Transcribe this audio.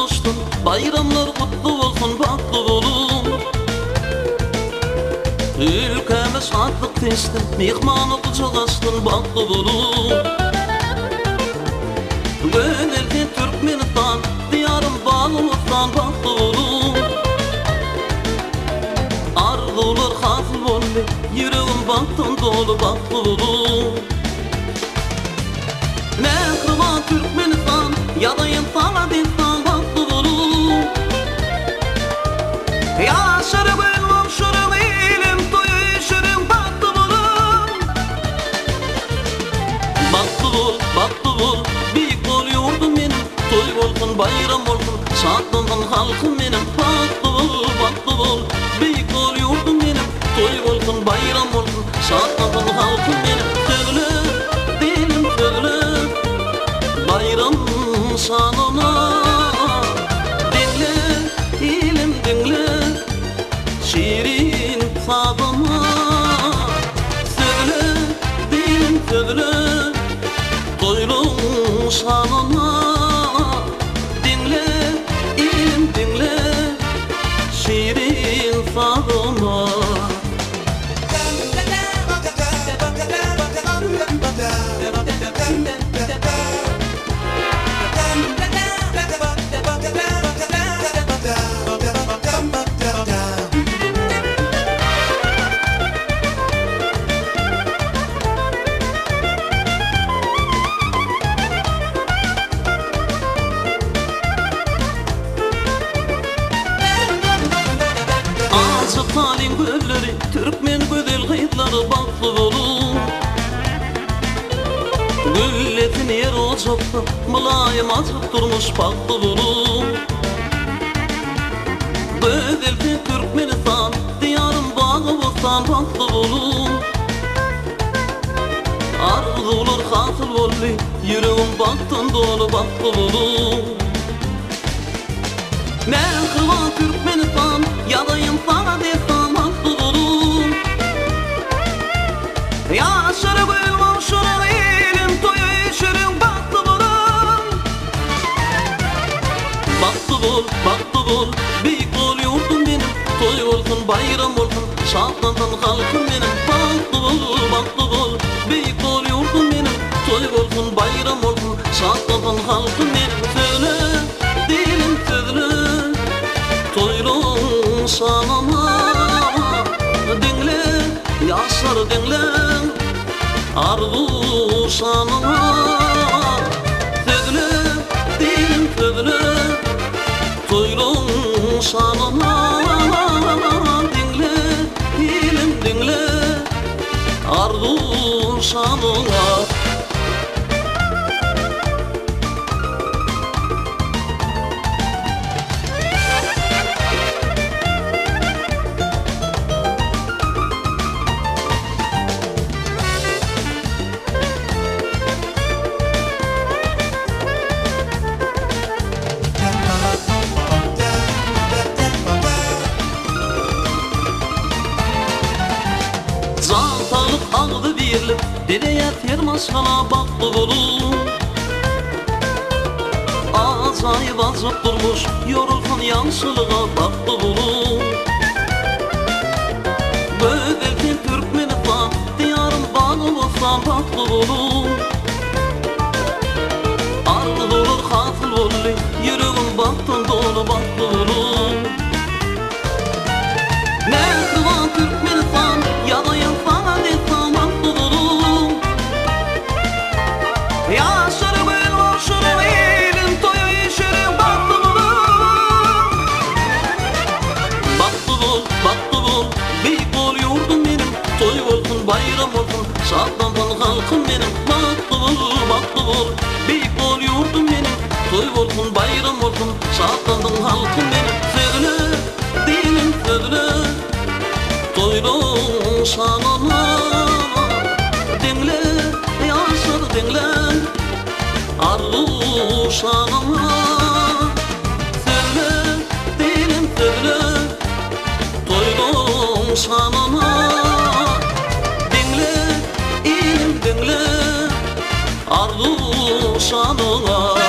kavuştun, bayramlar kutlu olsun, baktı olun. Ülkeme şadlık teştin, mihmanı kucak açtın, baktı olun. Göneldi Türkmenistan, diyarım Bağlı'dan, baktı olun. Arzular hasıl oldu, yüreğim baktın dolu, baktı olun. Mehriban Türkmenistan, yadayım sana destan, baktı olun. Yaşarım elmam şurum, ilim toyu şürüm, baktı olun. Baktı ol, büyük ol yurdum benim, toy olsun, bayram olsun, şadlanan halkım benim. Baktı ol, büyük ol yurdum benim, toy olsun, bayram olsun, şadlanan halkım benim. Söyle, dilim söyle, bayram şanına. Dinle, ilim dinle, şiirin sazına. Söyle, dilim söyle, toylum şanına. Dinle, ilim dinle, şiirin sazına. Talim gölleri, Türkmen güzel kıyıtları, baktı olun. Gülletin yer ocakta, mülayim açıp durmuş, baktı olun. Güzel Türkmenistan, diyarım Bağlı'dan, baktı olun. Arzular hasıl oldu, yüreğim baktın dolu, baktı olun. Mehriban Türkmenistan, yadayım sana destan, baktı olun. Yaşarım elmam şurun, ilim toyu şürüm, baktı olun. Baktı ol, büyük ol yurdum benim, toy olsun, bayram olsun, şadlanan halkım benim. Baktı ol, büyük ol yurdum benim, toy olsun, bayram olsun, şadlanan halkım benim. Söyle, dilim söyle, toylum şanına. Dinle, yaşar dinle, arzu şanına. Söyle, dilim söyle, toylum şanına. Dinle, ilim dinle, arzu şanına. Ağdı birlik, dedeye termaşkana, baktı olun. Acayip azıp durmuş, yorulsun yanşılığa, baktı olun. Gözeltin Türkmenistan, diyarım Bağlı'dan, baktı olun. Arzular hasıl oldu, yüreğim baktın dolu, baktı olun. Mehriban Türkmenistan, yadayım sana destan, baktı olun. Yaşarım elmam şurun, ilim toyu şürüm, baktı olun. Baktı ol, büyük ol yurdum benim, toy olsun, bayram olsun, şadlanan halkım benim. Baktı ol, büyük ol yurdum benim, toy olsun, bayram olsun, şadlanan halkım benim. Söyle, dilim söyle, toylum şanına. Dinle, yaşar dinle, arzu şanına. Söyle, dilim söyle, toylum şanına. Dinle, ilim dinle, arzu şanına.